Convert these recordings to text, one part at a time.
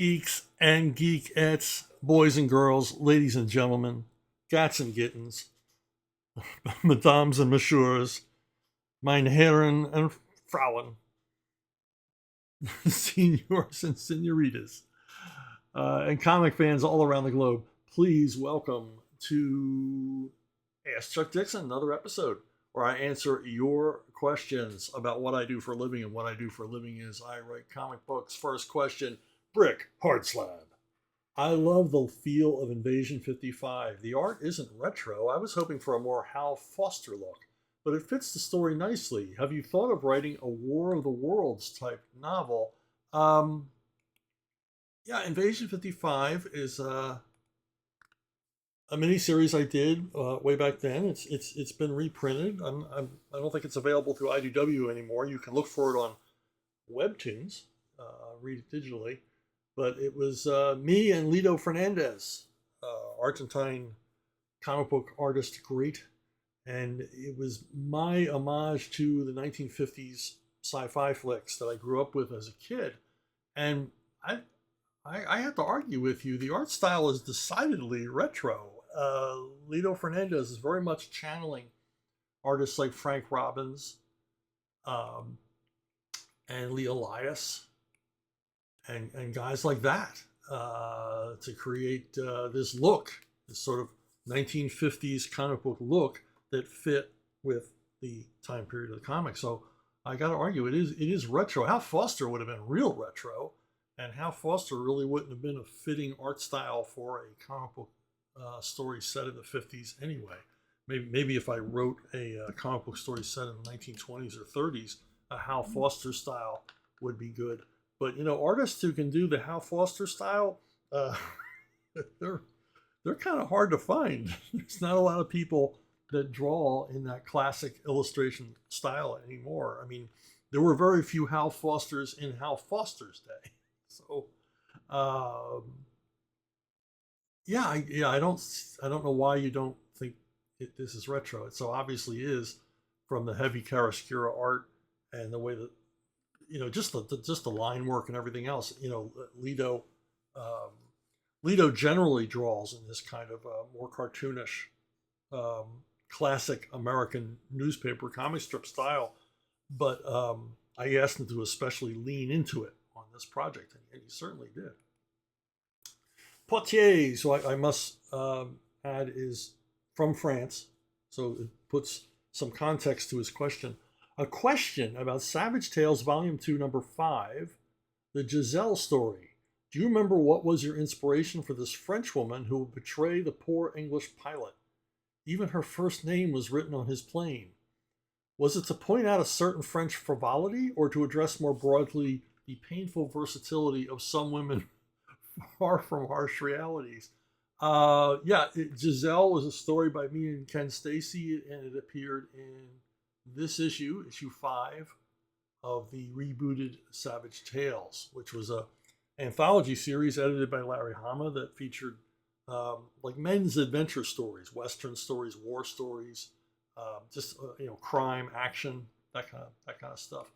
Geeks and geekettes, boys and girls, ladies and gentlemen, gats and gittens, madames and messieurs, meine Herren and Frauen, seniors and senoritas, and comic fans all around the globe. Please welcome to Ask Chuck Dixon, another episode where I answer your questions about what I do for a living. And what I do for a living is I write comic books. First question: brick, hard slab. I love the feel of Invasion 55. The art isn't retro. I was hoping for a more Hal Foster look, but it fits the story nicely. Have you thought of writing a War of the Worlds type novel? Yeah, Invasion 55 is a miniseries I did way back then. It's been reprinted. I don't think it's available through IDW anymore. You can look for it on Webtoons, read it digitally. But it was me and Lito Fernandez, Argentine comic book artist, great. And it was my homage to the 1950s sci-fi flicks that I grew up with as a kid. And I have to argue with you. The art style is decidedly retro. Lito Fernandez is very much channeling artists like Frank Robbins and Lee Elias and guys like that to create this look, this sort of 1950s comic book look that fit with the time period of the comic. So I got to argue, it is retro. Hal Foster would have been real retro, and Hal Foster really wouldn't have been a fitting art style for a comic book story set in the 50s anyway. Maybe if I wrote a comic book story set in the 1920s or 30s, a Hal Foster style would be good. But you know, artists who can do the Hal Foster style, they're kind of hard to find. There's not a lot of people that draw in that classic illustration style anymore. I mean, there were very few Hal Fosters in Hal Foster's day. So, I don't know why you don't think this is retro. It so obviously is, from the heavy chiaroscuro art and the way that, you know, just the line work and everything else. You know, Lito generally draws in this kind of more cartoonish, classic American newspaper comic strip style. But I asked him to especially lean into it on this project, and he certainly did. Poitiers, so I must add, is from France, so it puts some context to his question. A question about Savage Tales Volume 2, Number 5, the Giselle story. Do you remember what was your inspiration for this French woman who would betray the poor English pilot? Even her first name was written on his plane. Was it to point out a certain French frivolity, or to address more broadly the painful versatility of some women far from harsh realities? Giselle was a story by me and Ken Stacy, and it appeared in this issue 5 of the rebooted Savage Tales, which was a anthology series edited by Larry Hama that featured like men's adventure stories, Western stories, war stories, crime, action, that kind of stuff.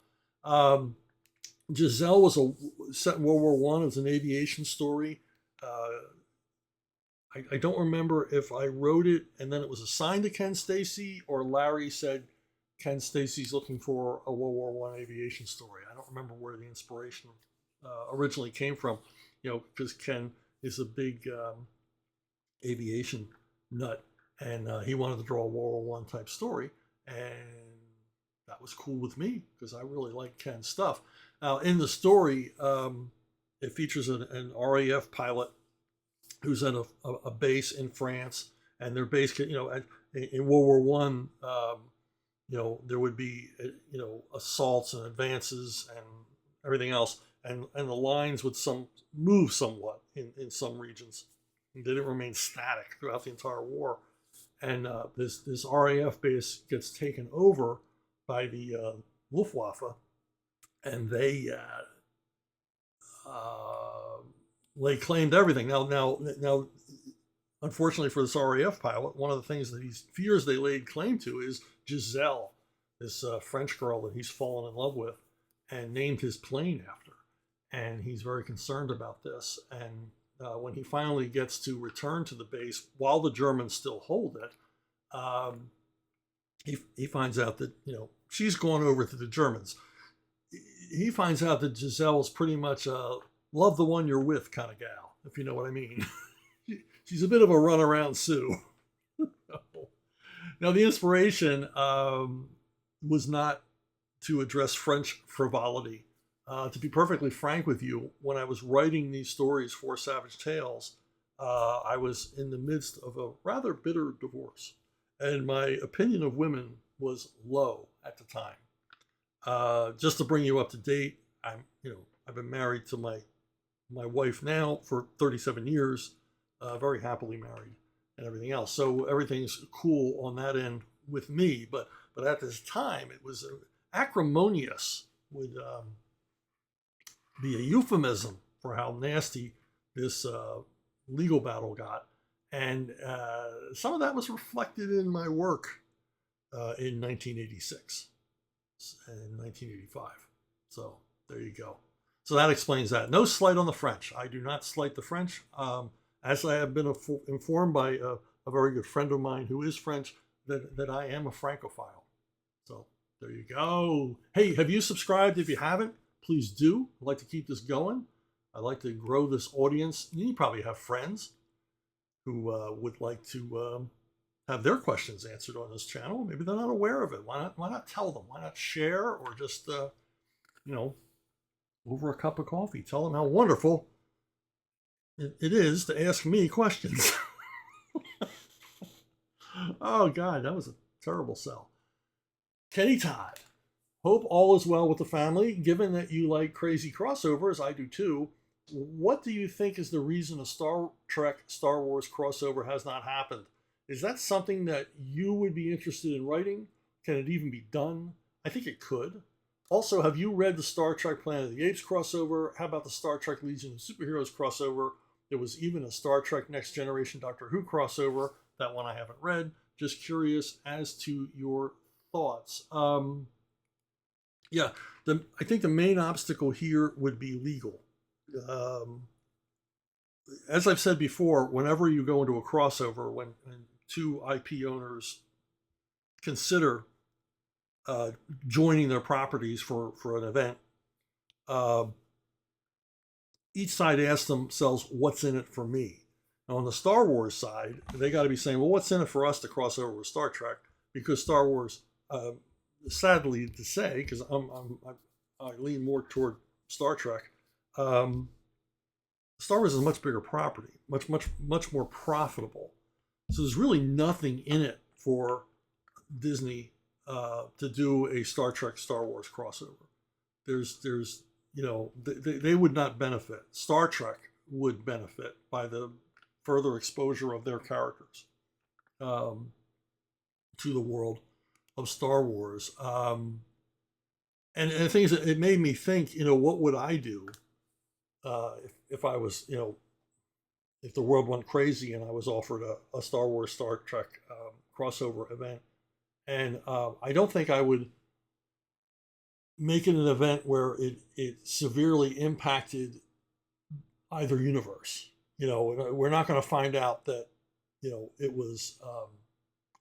Giselle was set in World War One. It was an aviation story. I don't remember if I wrote it and then it was assigned to Ken Stacy, or Larry said Ken Stacy's looking for a World War One aviation story. I don't remember where the inspiration originally came from. You know, because Ken is a big aviation nut, and he wanted to draw a World War One type story, and that was cool with me because I really like Ken's stuff. Now, in the story, it features an RAF pilot who's at a base in France, and their base, you know, in World War One, there would be, assaults and advances and everything else, and the lines would move somewhat in some regions. They didn't remain static throughout the entire war. And this RAF base gets taken over by the Luftwaffe, and they lay claim to everything. Now, unfortunately for this RAF pilot, one of the things that he fears they laid claim to is Giselle, this French girl that he's fallen in love with and named his plane after. and he's very concerned about this. And when he finally gets to return to the base while the Germans still hold it, um, he finds out that she's gone over to the Germans. He finds out that Giselle is pretty much a love the one you're with kind of gal, if you know what I mean. She's a bit of a runaround Sue. Now, the inspiration was not to address French frivolity. To be perfectly frank with you, when I was writing these stories for Savage Tales, I was in the midst of a rather bitter divorce, and my opinion of women was low at the time. Just to bring you up to date, I've been married to my wife now for 37 years, very happily married, and everything else. So everything's cool on that end with me. But at this time, it was acrimonious. Would be a euphemism for how nasty this legal battle got. And some of that was reflected in my work in 1986 and 1985. So there you go. So that explains that. No slight on the French. I do not slight the French. As I have been informed by a very good friend of mine who is French, that I am a Francophile. So there you go. Hey, have you subscribed? If you haven't, please do. I'd like to keep this going. I'd like to grow this audience. You probably have friends who would like to have their questions answered on this channel. Maybe they're not aware of it. Why not tell them? Why not share, or just over a cup of coffee, tell them how wonderful it is to ask me questions. Oh God, that was a terrible sell. Kenny Todd. Hope all is well with the family. Given that you like crazy crossovers, I do too. What do you think is the reason a Star Trek, Star Wars crossover has not happened? Is that something that you would be interested in writing? Can it even be done? I think it could. Also, have you read the Star Trek Planet of the Apes crossover? How about the Star Trek Legion of Superheroes crossover? There was even a Star Trek Next Generation Doctor Who crossover. That one I haven't read. Just curious as to your thoughts. Yeah, I think the main obstacle here would be legal. As I've said before, whenever you go into a crossover, when two IP owners consider joining their properties for an event, each side asks themselves, what's in it for me? Now, on the Star Wars side, they got to be saying, well, what's in it for us to cross over with Star Trek? Because Star Wars, sadly to say, because I lean more toward Star Trek, Star Wars is a much bigger property, much more profitable. So there's really nothing in it for Disney to do a Star Trek Star Wars crossover. There's they would not benefit. Star Trek would benefit by the further exposure of their characters to the world of Star Wars. And the thing is, it made me think, what would I do if I was, if the world went crazy and I was offered a Star Wars, Star Trek crossover event. And I don't think I would make it an event where it severely impacted either universe. We're not going to find out that, it was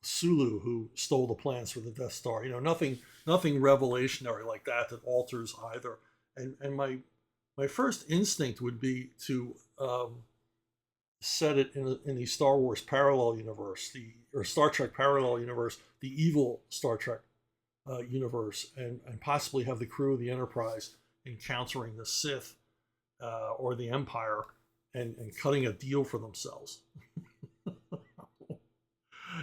Sulu who stole the plans for the Death Star. Nothing revelationary like that alters either. And my first instinct would be to set it in the Star Wars parallel universe, or Star Trek parallel universe, the evil Star Trek universe, and possibly have the crew of the Enterprise encountering the Sith or the Empire and cutting a deal for themselves.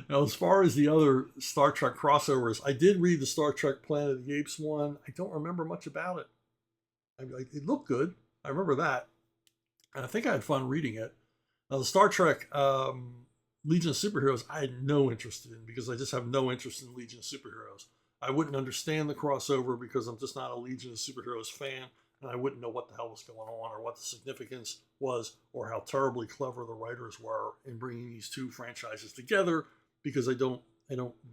Now, as far as the other Star Trek crossovers, I did read the Star Trek Planet of the Apes one. I don't remember much about it. It looked good. I remember that. And I think I had fun reading it. Now, the Star Trek Legion of Superheroes, I had no interest in, because I just have no interest in Legion of Superheroes. I wouldn't understand the crossover because I'm just not a Legion of Superheroes fan, and I wouldn't know what the hell was going on, or what the significance was, or how terribly clever the writers were in bringing these two franchises together, because I don't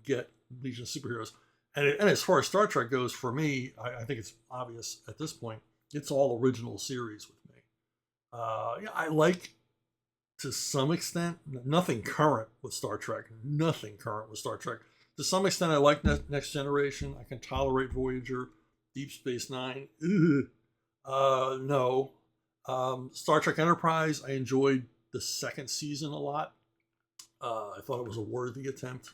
get Legion of Superheroes. And as far as Star Trek goes, for me, I think it's obvious at this point, It's all original series with me. Yeah, I like, to some extent, nothing current with Star Trek. Nothing current with Star Trek. To some extent, I like Next Generation. I can tolerate Voyager, Deep Space Nine. Ugh. No. Star Trek Enterprise, I enjoyed the second season a lot. I thought it was a worthy attempt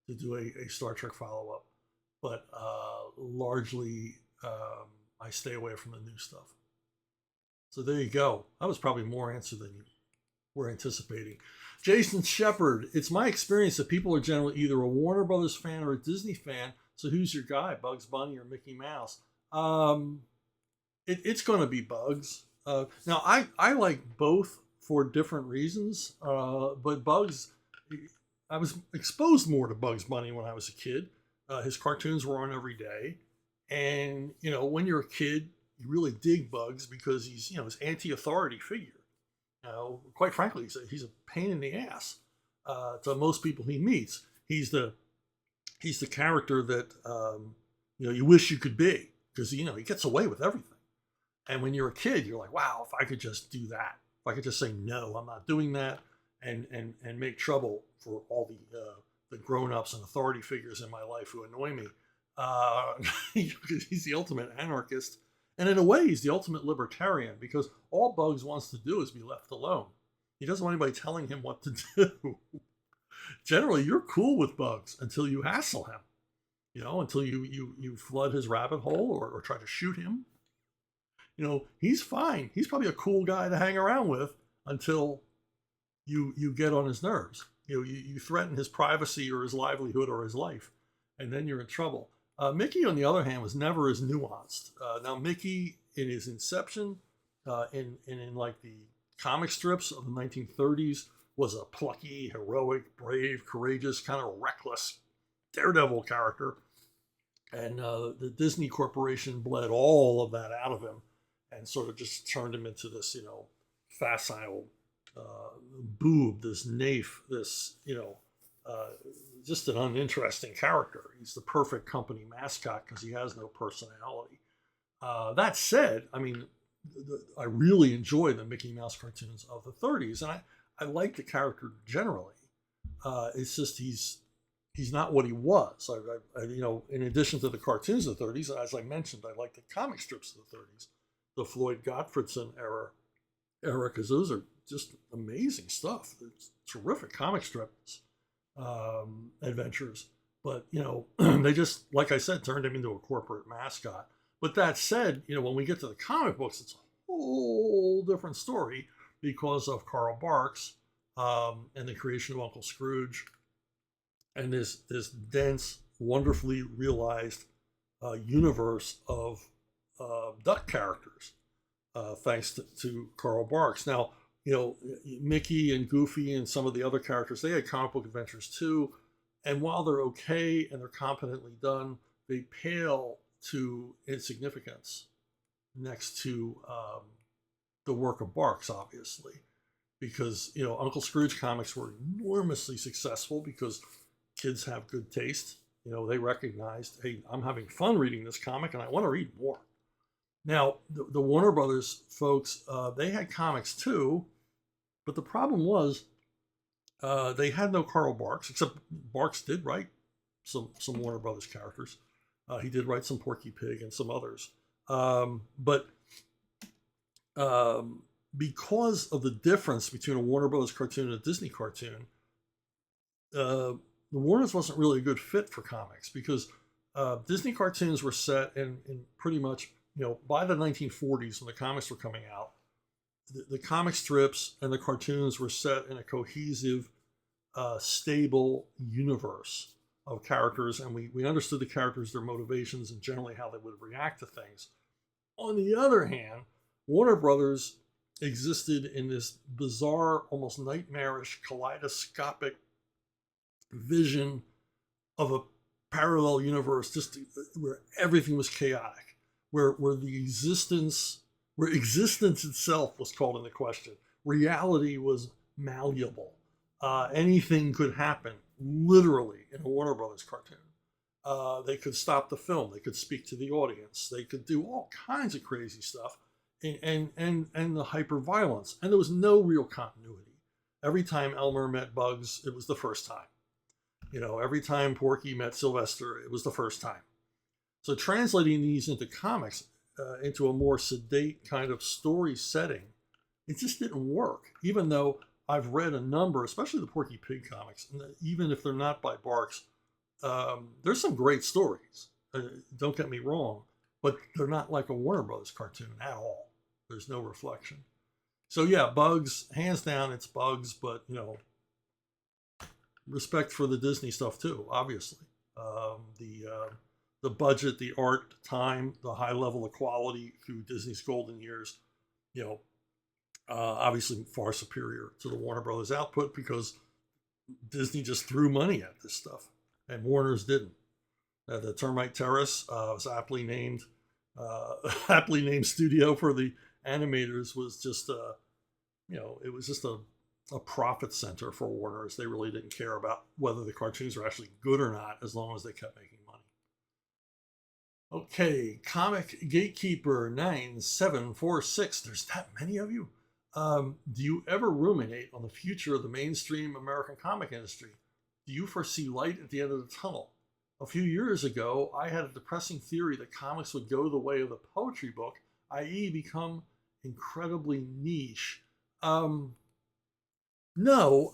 to do a Star Trek follow up, but largely I stay away from the new stuff. So there you go. That was probably more answer than you were anticipating. Jason Shepard, it's my experience that people are generally either a Warner Brothers fan or a Disney fan. So who's your guy, Bugs Bunny or Mickey Mouse? It's going to be Bugs. Now, I like both for different reasons, but Bugs, I was exposed more to Bugs Bunny when I was a kid. His cartoons were on every day. And, when you're a kid, you really dig Bugs because he's, his anti-authority figure. Quite frankly, he's a pain in the ass to most people he meets. He's the character that you wish you could be because he gets away with everything. And when you're a kid, you're like, wow, if I could just do that, if I could just say no, I'm not doing that, and make trouble for all the grown-ups and authority figures in my life who annoy me. He's the ultimate anarchist. And in a way, he's the ultimate libertarian because all Bugs wants to do is be left alone. He doesn't want anybody telling him what to do. Generally, you're cool with Bugs until you hassle him, until you flood his rabbit hole or try to shoot him. He's fine. He's probably a cool guy to hang around with until you get on his nerves. You threaten his privacy or his livelihood or his life, and then you're in trouble. Mickey, on the other hand, was never as nuanced. Now, Mickey, in his inception, in like the comic strips of the 1930s, was a plucky, heroic, brave, courageous, kind of reckless daredevil character. And the Disney Corporation bled all of that out of him and sort of just turned him into this, facile boob, this naif, this, just an uninteresting character. He's the perfect company mascot because he has no personality. That said, I mean, I really enjoy the Mickey Mouse cartoons of the 30s, and I like the character generally. It's just he's not what he was. I in addition to the cartoons of the 30s, as I mentioned, I like the comic strips of the 30s, the Floyd Gottfredson era, because those are just amazing stuff. It's terrific comic strips, adventures. But, they just, like I said, turned him into a corporate mascot. But that said, when we get to the comic books, it's a whole different story because of Carl Barks and the creation of Uncle Scrooge and this dense, wonderfully realized universe of duck characters, thanks to Carl Barks. Now, Mickey and Goofy and some of the other characters, they had comic book adventures too. And while they're okay and they're competently done, they pale to insignificance next to the work of Barks, obviously. Because, Uncle Scrooge comics were enormously successful because kids have good taste. They recognized, hey, I'm having fun reading this comic and I want to read more. Now, the Warner Brothers folks, they had comics too, but the problem was they had no Carl Barks, except Barks did write some Warner Brothers characters. He did write some Porky Pig and some others. But because of the difference between a Warner Brothers cartoon and a Disney cartoon, the Warners wasn't really a good fit for comics because Disney cartoons were set in pretty much, by the 1940s when the comics were coming out, the comic strips and the cartoons were set in a cohesive, stable universe of characters, and we understood the characters, their motivations, and generally how they would react to things. On the other hand, Warner Brothers existed in this bizarre, almost nightmarish, kaleidoscopic vision of a parallel universe, just where everything was chaotic, where existence itself was called into question. Reality was malleable. Anything could happen, literally, in a Warner Brothers cartoon. They could stop the film. They could speak to the audience. They could do all kinds of crazy stuff, and the hyper violence. And there was no real continuity. Every time Elmer met Bugs, it was the first time. Every time Porky met Sylvester, it was the first time. So translating these into comics, into a more sedate kind of story setting, it just didn't work. Even though I've read a number, especially the Porky Pig comics, and even if they're not by Barks, there's some great stories. Don't get me wrong, but they're not like a Warner Brothers cartoon at all. There's no reflection. So yeah, Bugs, hands down, it's Bugs, but respect for the Disney stuff too, obviously. The budget, the art, time, the high level of quality through Disney's golden years, obviously far superior to the Warner Brothers output, because Disney just threw money at this stuff and Warner's didn't. The Termite Terrace was aptly named studio for the animators, was just it was just a profit center for Warner's. They really didn't care about whether the cartoons were actually good or not, as long as they kept making money. Okay, Comic Gatekeeper 9746. There's that many of you. Do you ever ruminate on the future of the mainstream American comic industry? Do you foresee light at the end of the tunnel? A few years ago, I had a depressing theory that comics would go the way of the poetry book, i.e. become incredibly niche. No,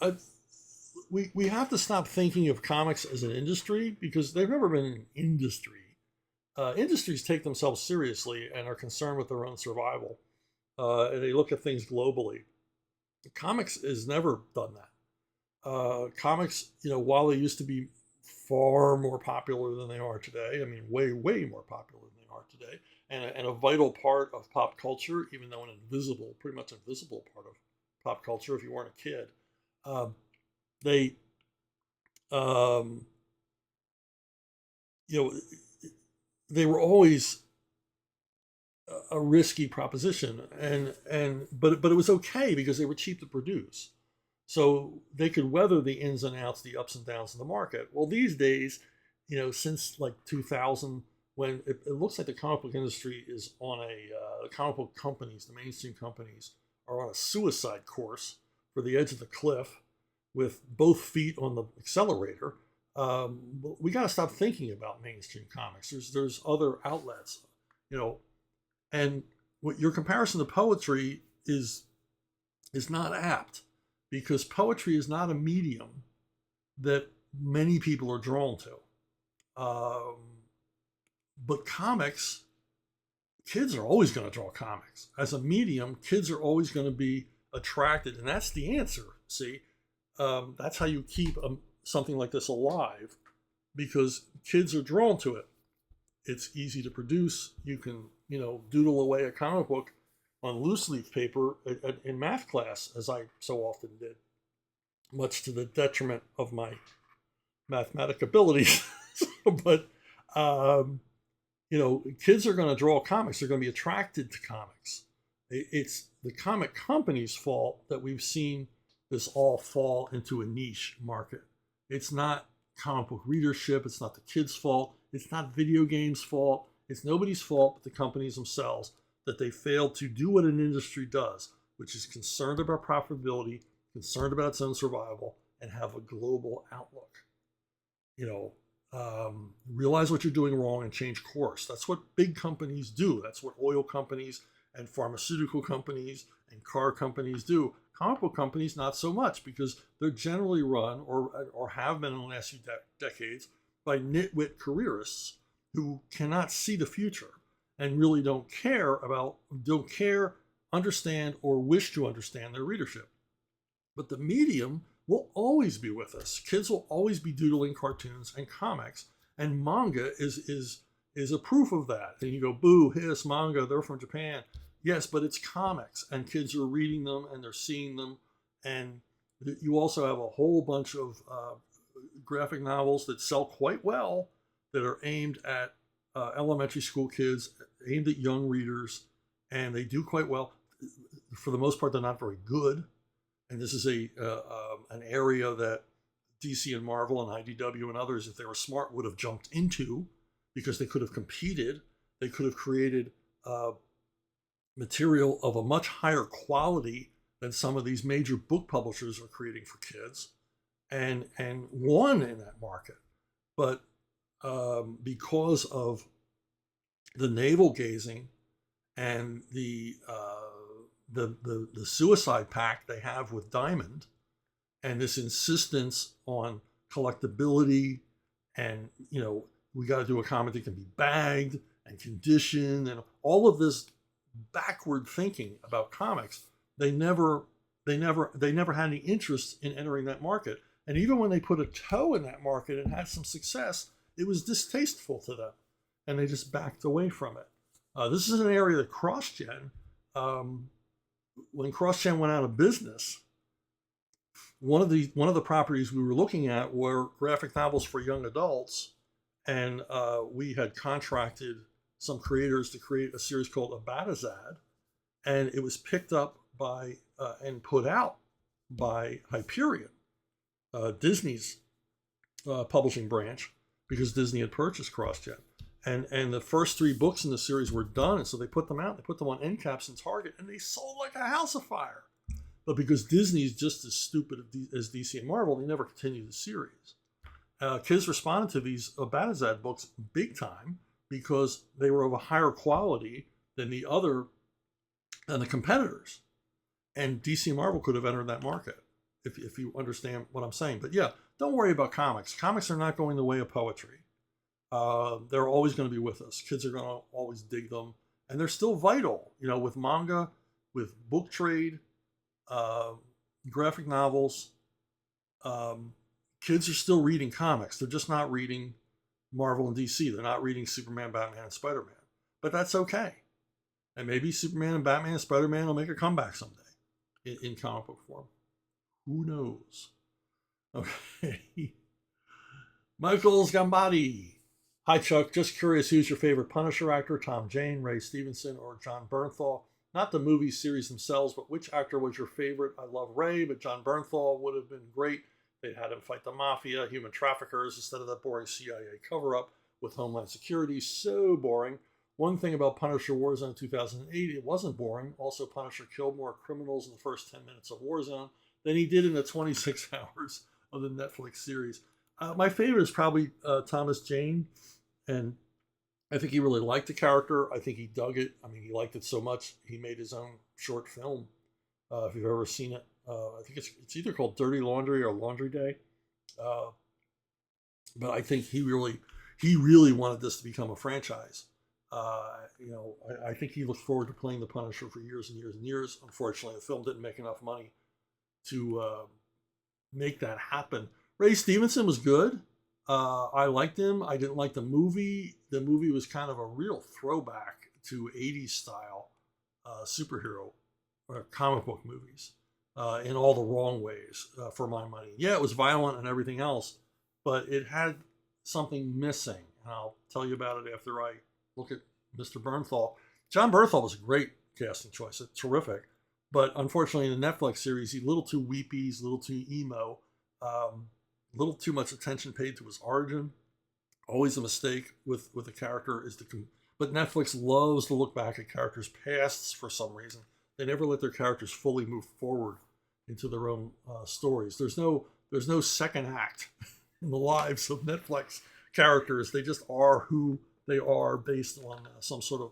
we have to stop thinking of comics as an industry, because they've never been an industry. Industries take themselves seriously and are concerned with their own survival. And they look at things globally. Comics has never done that. Comics, while they used to be far more popular than they are today, I mean, way, way more popular than they are today, and a vital part of pop culture, even though pretty much invisible part of pop culture if you weren't a kid, they, they were always a risky proposition, but it was okay because they were cheap to produce, so they could weather the ins and outs, the ups and downs of the market. Well, these days, since like 2000, when it looks like the comic book industry is on the comic book companies, the mainstream companies, are on a suicide course for the edge of the cliff with both feet on the accelerator. We got to stop thinking about mainstream comics. There's other outlets, and what your comparison to poetry is not apt, because poetry is not a medium that many people are drawn to. But comics, kids are always going to draw comics. As a medium, kids are always going to be attracted, and that's the answer. See, that's how you keep something like this alive, because kids are drawn to it. It's easy to produce. You can, doodle away a comic book on loose leaf paper in math class, as I so often did, much to the detriment of my mathematic abilities. But, kids are going to draw comics. They're going to be attracted to comics. It's the comic company's fault that we've seen this all fall into a niche market. It's not comic book readership. It's not the kids' fault. It's not video games' fault. It's nobody's fault but the companies themselves, that they failed to do what an industry does, which is concerned about profitability, concerned about its own survival, and have a global outlook. Realize what you're doing wrong and change course. That's what big companies do. That's what oil companies and pharmaceutical companies and car companies do. Comic book companies, not so much, because they're generally run, or have been in the last few decades, by nitwit careerists who cannot see the future and really don't care, understand, or wish to understand their readership. But the medium will always be with us. Kids will always be doodling cartoons and comics, and manga is a proof of that. And you go, boo, hiss, manga, they're from Japan. Yes, but it's comics, and kids are reading them and they're seeing them. And you also have a whole bunch of graphic novels that sell quite well, that are aimed at elementary school kids, aimed at young readers, and they do quite well. For the most part, they're not very good. And this is an area that DC and Marvel and IDW and others, if they were smart, would have jumped into, because they could have competed. They could have created material of a much higher quality than some of these major book publishers are creating for kids, and won in that market. But because of the navel gazing and the suicide pact they have with Diamond, and this insistence on collectability, and we got to do a comic that can be bagged and conditioned, and all of this backward thinking about comics, they never had any interest in entering that market. And even when they put a toe in that market and had some success, it was distasteful to them, and they just backed away from it. This is an area that CrossGen, when CrossGen went out of business, one of the properties we were looking at were graphic novels for young adults, and we had contracted some creators to create a series called Abatazad, and it was picked up by and put out by Hyperion, Disney's publishing branch, because Disney had purchased CrossGen. And the first 3 books in the series were done, and so they put them out. They put them on end caps and Target, and they sold like a house of fire. But because Disney's just as stupid as DC and Marvel, they never continued the series. Kids responded to these Abatazad books big time because they were of a higher quality than the competitors. And DC and Marvel could have entered that market, if you understand what I'm saying. But yeah, don't worry about comics. Comics are not going the way of poetry. They're always going to be with us. Kids are going to always dig them, and they're still vital. With manga, with book trade, graphic novels. Kids are still reading comics. They're just not reading Marvel and DC. They're not reading Superman, Batman, and Spider-Man. But that's okay. And maybe Superman and Batman and Spider-Man will make a comeback someday in comic book form. Who knows? Okay. Michael's Gambati. Hi, Chuck. Just curious, who's your favorite Punisher actor? Tom Jane, Ray Stevenson, or John Bernthal? Not the movie series themselves, but which actor was your favorite? I love Ray, but John Bernthal would have been great. They'd had him fight the mafia, human traffickers, instead of that boring CIA cover-up with Homeland Security. So boring. One thing about Punisher Warzone 2008, it wasn't boring. Also, Punisher killed more criminals in the first 10 minutes of Warzone than he did in the 26 hours of the Netflix series. My favorite is probably Thomas Jane, and I think he really liked the character. I think he dug it. I mean, he liked it so much, he made his own short film. If you've ever seen it, I think it's either called Dirty Laundry or Laundry Day. But I think he really wanted this to become a franchise. I think he looked forward to playing the Punisher for years and years and years. Unfortunately, the film didn't make enough money to make that happen. Ray Stevenson was good. I liked him. I didn't like the movie. The movie was kind of a real throwback to 80s style superhero or comic book movies in all the wrong ways for my money. Yeah, it was violent and everything else, but it had something missing. And I'll tell you about it after I look at Mr. Bernthal. John Bernthal was a great casting choice. It's terrific. But unfortunately, in the Netflix series, he's a little too weepy. He's a little too emo. A little too much attention paid to his origin. Always a mistake with a character is but Netflix loves to look back at characters' pasts for some reason. They never let their characters fully move forward into their own stories. There's no second act in the lives of Netflix characters. They just are who they are based on some sort of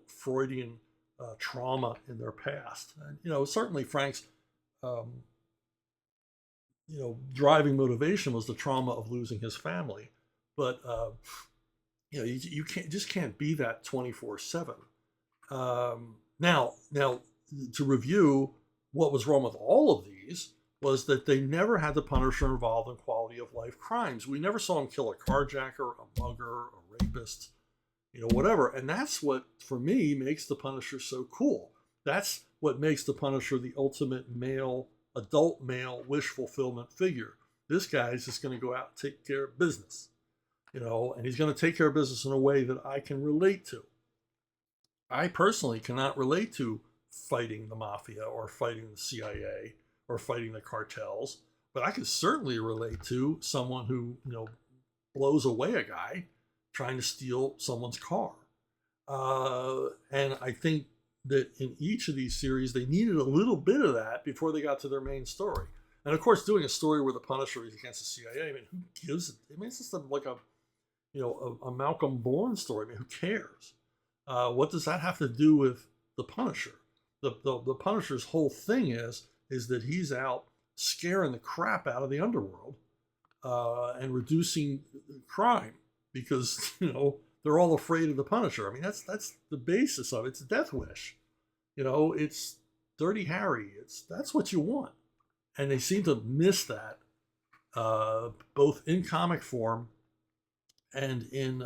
Freudian trauma in their past. And certainly Frank's driving motivation was the trauma of losing his family. But you can't be that 24/7. Now to review, what was wrong with all of these was that they never had the Punisher involved in quality of life crimes. We never saw him kill a carjacker, a mugger, a rapist, whatever. And that's what, for me, makes the Punisher so cool. That's what makes the Punisher the ultimate adult male wish fulfillment figure. This guy's just going to go out and take care of business, and he's going to take care of business in a way that I can relate to. I personally cannot relate to fighting the mafia or fighting the CIA or fighting the cartels but I could certainly relate to someone who, blows away a guy trying to steal someone's car. And I think that in each of these series, they needed a little bit of that before they got to their main story. And of course, doing a story where the Punisher is against the CIA, I mean, who gives it? I mean, it's just like a Malcolm Bourne story. I mean, who cares? What does that have to do with the Punisher? The Punisher's whole thing is that he's out scaring the crap out of the underworld and reducing crime because they're all afraid of the Punisher. I mean, that's the basis of it. It's a death wish. It's Dirty Harry. That's what you want, and they seem to miss that both in comic form and in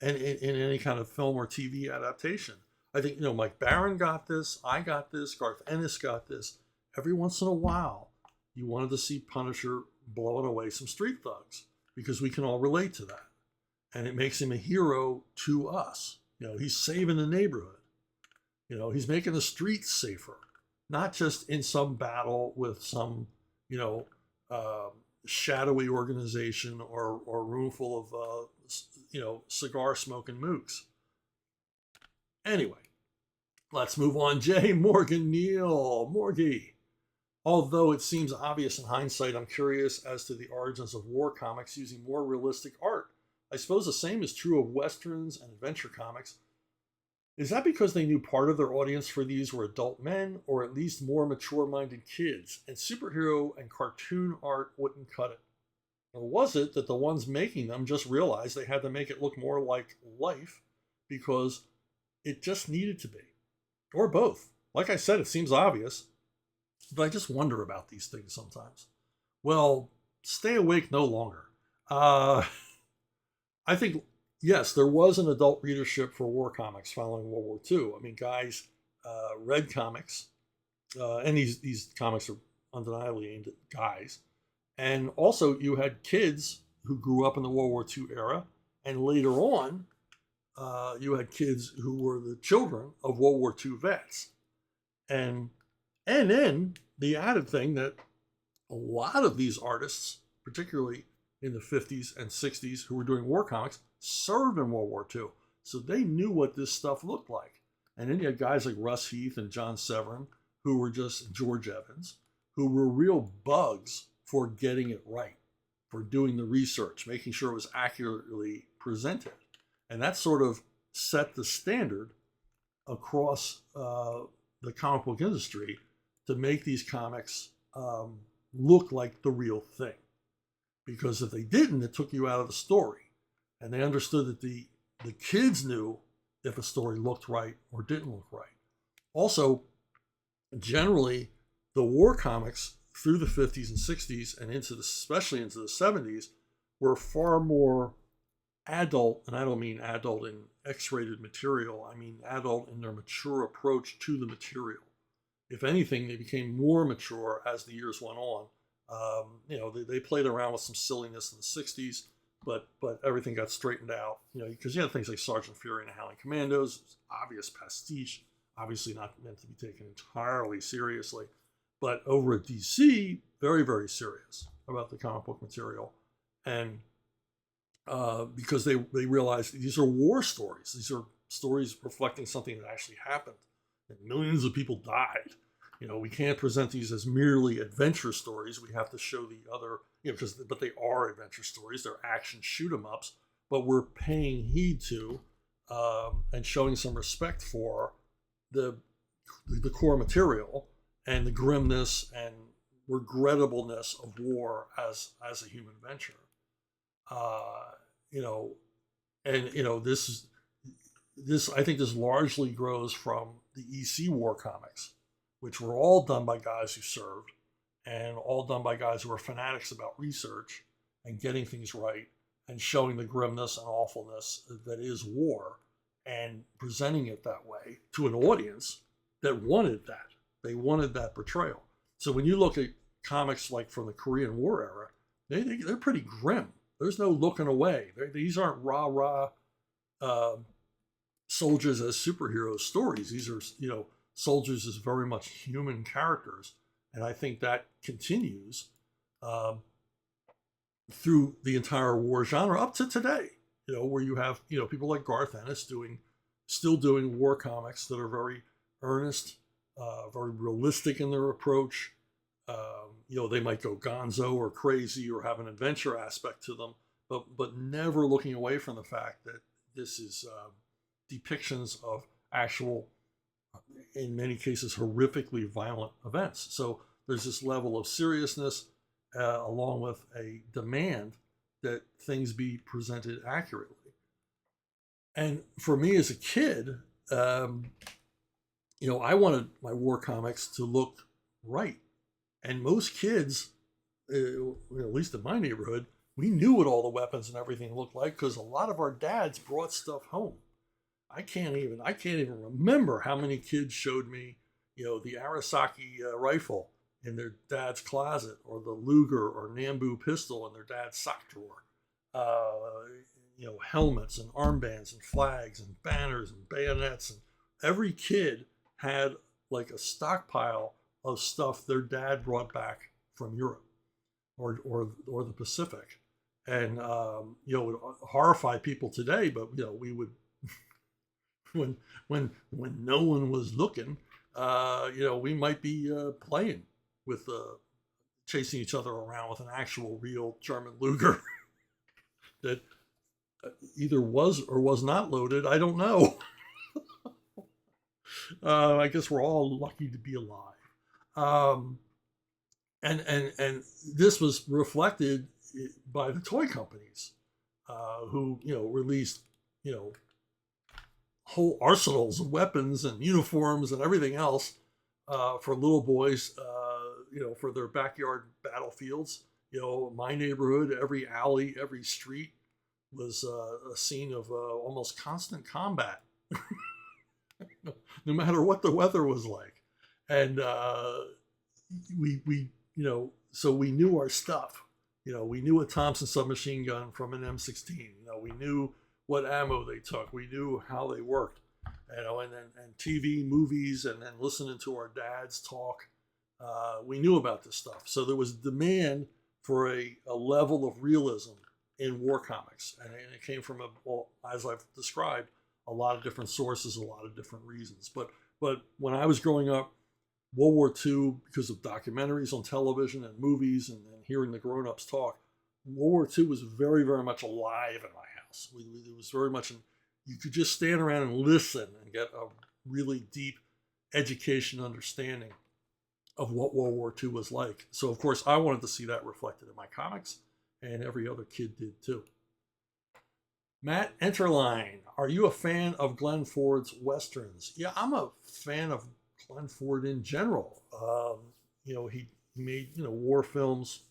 any kind of film or TV adaptation. I think Mike Barron got this. I got this. Garth Ennis got this. Every once in a while, you wanted to see Punisher blowing away some street thugs because we can all relate to that. And it makes him a hero to us. He's saving the neighborhood. He's making the streets safer, not just in some battle with some, shadowy organization or room full of, cigar smoking mooks. Anyway, let's move on. J. Morgan Neal, Morgie. Although it seems obvious in hindsight, I'm curious as to the origins of war comics using more realistic art. I suppose the same is true of Westerns and adventure comics. Is that because they knew part of their audience for these were adult men, or at least more mature-minded kids, and superhero and cartoon art wouldn't cut it? Or was it that the ones making them just realized they had to make it look more like life because it just needed to be? Or both. Like I said, it seems obvious, but I just wonder about these things sometimes. Well, stay awake no longer. I think, yes, there was an adult readership for war comics following World War II. I mean, guys read comics, and these comics are undeniably aimed at guys. And also, you had kids who grew up in the World War II era, and later on, you had kids who were the children of World War II vets. And then the added thing that a lot of these artists, particularly in the 50s and 60s, who were doing war comics, served in World War II. So they knew what this stuff looked like. And then you had guys like Russ Heath and John Severin, who were just George Evans, who were real bugs for getting it right, for doing the research, making sure it was accurately presented. And that sort of set the standard across the comic book industry to make these comics look like the real thing. Because if they didn't, it took you out of the story. And they understood that the kids knew if a story looked right or didn't look right. Also, generally, the war comics through the 50s and 60s and especially into the 70s were far more adult, and I don't mean adult in X-rated material, I mean adult in their mature approach to the material. If anything, they became more mature as the years went on. They played around with some silliness in the 60s, but everything got straightened out, because you had things like Sergeant Fury and the Howling Commandos, obvious pastiche, obviously not meant to be taken entirely seriously. But over at DC, very, very serious about the comic book material. And because they realized these are war stories. These are stories reflecting something that actually happened. And millions of people died. We can't present these as merely adventure stories. We have to show the other, but they are adventure stories. They're action shoot 'em ups, but we're paying heed to and showing some respect for the core material and the grimness and regrettableness of war as a human venture. This I think this largely grows from the EC war comics, which were all done by guys who served and all done by guys who were fanatics about research and getting things right and showing the grimness and awfulness that is war and presenting it that way to an audience that wanted that. They wanted that portrayal. So when you look at comics like from the Korean War era, they're pretty grim. There's no looking away. These aren't rah-rah soldiers as superhero stories. These are, soldiers as very much human characters. And I think that continues um, through the entire war genre up to today. Where you have people like Garth Ennis still doing war comics that are very earnest, very realistic in their approach. They might go gonzo or crazy or have an adventure aspect to them, but never looking away from the fact that this is depictions of actual, in many cases, horrifically violent events. So there's this level of seriousness, along with a demand that things be presented accurately. And for me as a kid, I wanted my war comics to look right. And most kids, at least in my neighborhood, we knew what all the weapons and everything looked like because a lot of our dads brought stuff home. I can't even remember how many kids showed me, the Arisaki rifle in their dad's closet, or the Luger or Nambu pistol in their dad's sock drawer. Helmets and armbands and flags and banners and bayonets, and every kid had like a stockpile of stuff their dad brought back from Europe or the Pacific, and it would horrify people today. But we would when no one was looking, we might be playing with chasing each other around with an actual real German Luger that either was or was not loaded. I don't know. I guess we're all lucky to be alive. And this was reflected by the toy companies, who released whole arsenals of weapons and uniforms and everything else for little boys, for their backyard battlefields. My neighborhood, every alley, every street was a scene of almost constant combat, no matter what the weather was like. And so we knew our stuff. We knew a Thompson submachine gun from an M16. We knew what ammo they took. We knew how they worked. And TV, movies, and then listening to our dads talk, we knew about this stuff. So there was demand for a level of realism in war comics, and it came from as I've described, a lot of different sources, a lot of different reasons. But when I was growing up, World War II, because of documentaries on television and movies and hearing the grown-ups talk, World War II was very, very much alive in my house. It was very much, you could just stand around and listen and get a really deep education understanding of what World War II was like. So, of course, I wanted to see that reflected in my comics, and every other kid did too. Matt Enterline, are you a fan of Glenn Ford's Westerns? Yeah, I'm a fan of Glenn Ford in general. He made, war films,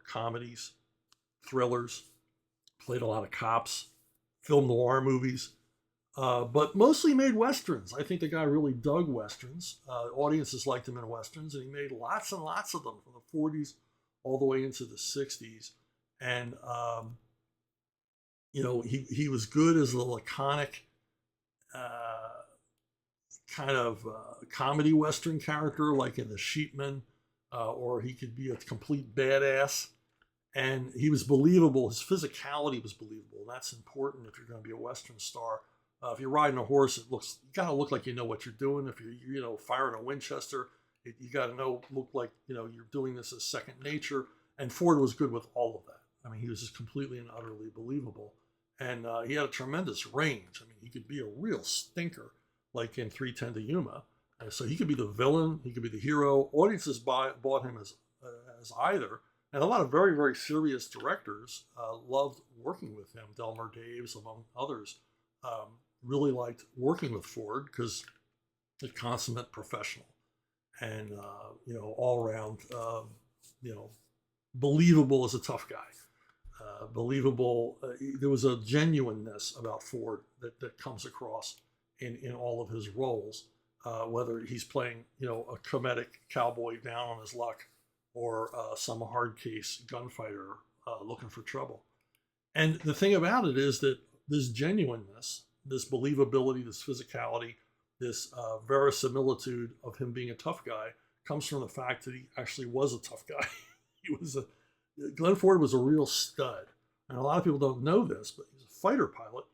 comedies, thrillers, played a lot of cops, film noir movies, but mostly made Westerns. I think the guy really dug Westerns. Audiences liked him in Westerns, and he made lots and lots of them from the 40s all the way into the 60s. And, he was good as a laconic kind of comedy Western character, like in The Sheepman, or he could be a complete badass. And he was believable. His physicality was believable. And that's important if you're going to be a Western star. If you're riding a horse, you got to look like you know what you're doing. If you're, firing a Winchester, you got to look like, you're doing this as second nature. And Ford was good with all of that. I mean, he was just completely and utterly believable. And he had a tremendous range. I mean, he could be a real stinker, like in 3:10 to Yuma. So he could be the villain. He could be the hero. Audiences bought him as either. And a lot of very, very serious directors loved working with him. Delmer Daves, among others, really liked working with Ford because he's a consummate professional and, all around, believable as a tough guy. Believable. There was a genuineness about Ford that comes across in all of his roles, whether he's playing, a comedic cowboy down on his luck, or some hard case gunfighter looking for trouble. And the thing about it is that this genuineness, this believability, this physicality, this verisimilitude of him being a tough guy comes from the fact that he actually was a tough guy. Glenn Ford was a real stud. And a lot of people don't know this, but he's a fighter pilot,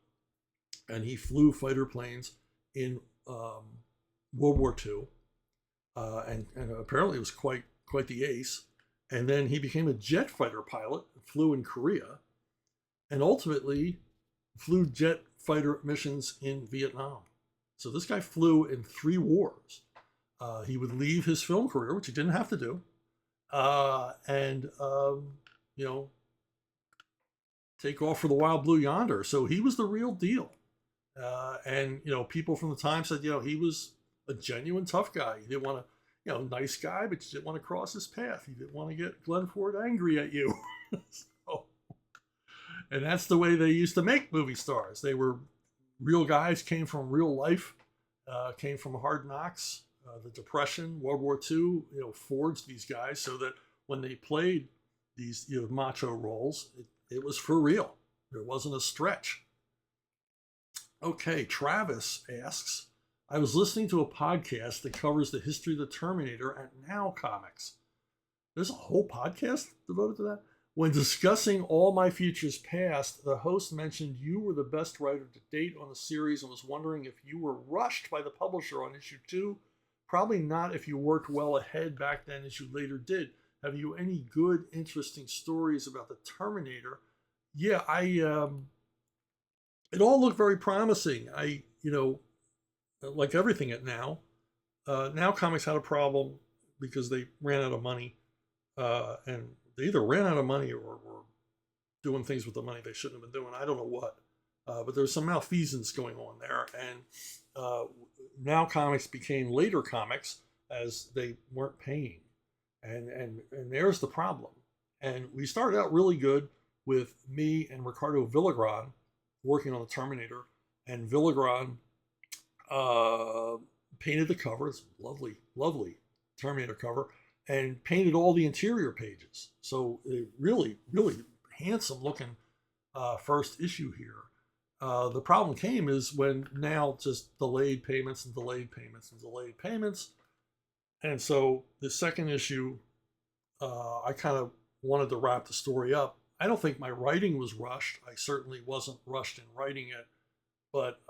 and he flew fighter planes in World War II, and apparently was quite the ace. And then he became a jet fighter pilot, flew in Korea, and ultimately flew jet fighter missions in Vietnam. So this guy flew in 3 wars. He would leave his film career, which he didn't have to do, and take off for the wild blue yonder. So he was the real deal. And people from the time said, he was a genuine tough guy. He didn't want to, nice guy, but you didn't want to cross his path. You didn't want to get Glenn Ford angry at you. And that's the way they used to make movie stars. They were real guys, came from real life, came from hard knocks, the Depression, World War II, forged these guys so that when they played these macho roles, it was for real. There wasn't a stretch. Okay, Travis asks, I was listening to a podcast that covers the history of the Terminator at Now Comics. There's a whole podcast devoted to that? When discussing All My Futures Past, the host mentioned you were the best writer to date on the series and was wondering if you were rushed by the publisher on issue 2. Probably not if you worked well ahead back then as you later did. Have you any good, interesting stories about the Terminator? Yeah, it all looked very promising. Like everything at Now, Now Comics had a problem because they ran out of money, and they either ran out of money or were doing things with the money they shouldn't have been doing. I don't know what, but there was some malfeasance going on there, and Now Comics became Later Comics as they weren't paying, and there's the problem. And we started out really good with me and Ricardo Villagran working on the Terminator, and Villagran painted the cover. It's a lovely, lovely Terminator cover, and painted all the interior pages. So a really, really handsome looking first issue here. The problem came is when Now just delayed payments and delayed payments and delayed payments. And so the second issue, I kind of wanted to wrap the story up. I don't think my writing was rushed. I certainly wasn't rushed in writing it, but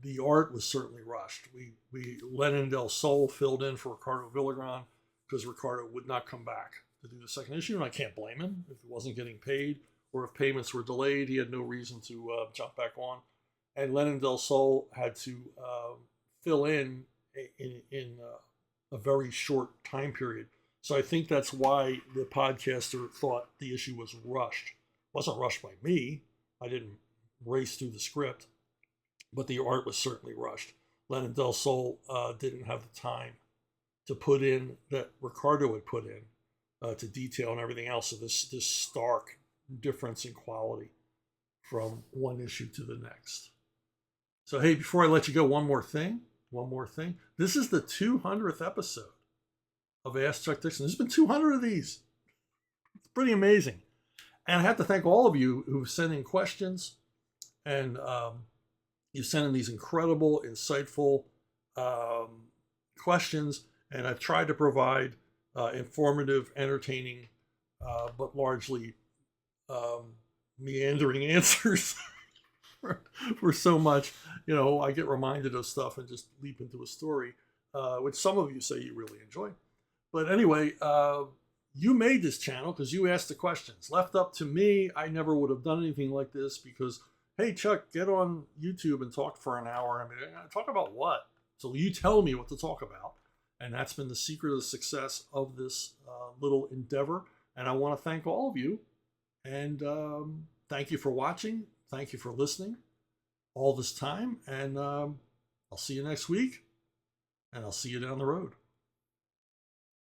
the art was certainly rushed. We Lenin Del Sol filled in for Ricardo Villagran because Ricardo would not come back to do the second issue, and I can't blame him if he wasn't getting paid or if payments were delayed. He had no reason to jump back on, and Lenin Del Sol had to fill in a very short time period. So I think that's why the podcaster thought the issue was rushed. It wasn't rushed by me. I didn't race through the script, but the art was certainly rushed. Lenin Del Sol didn't have the time to put in that Ricardo had put in to detail and everything else. So this stark difference in quality from one issue to the next. So hey, before I let you go, one more thing. This is the 200th episode of Ask Chuck Dixon. There's been 200 of these. It's pretty amazing. And I have to thank all of you who've sent in questions, and you sent in these incredible, insightful questions, and I've tried to provide informative, entertaining, but largely meandering answers for so much. I get reminded of stuff and just leap into a story, which some of you say you really enjoy. But anyway, you made this channel because you asked the questions. Left up to me, I never would have done anything like this because, hey, Chuck, get on YouTube and talk for an hour. I mean, talk about what? So you tell me what to talk about. And that's been the secret of the success of this little endeavor. And I want to thank all of you. And thank you for watching. Thank you for listening all this time. And I'll see you next week. And I'll see you down the road.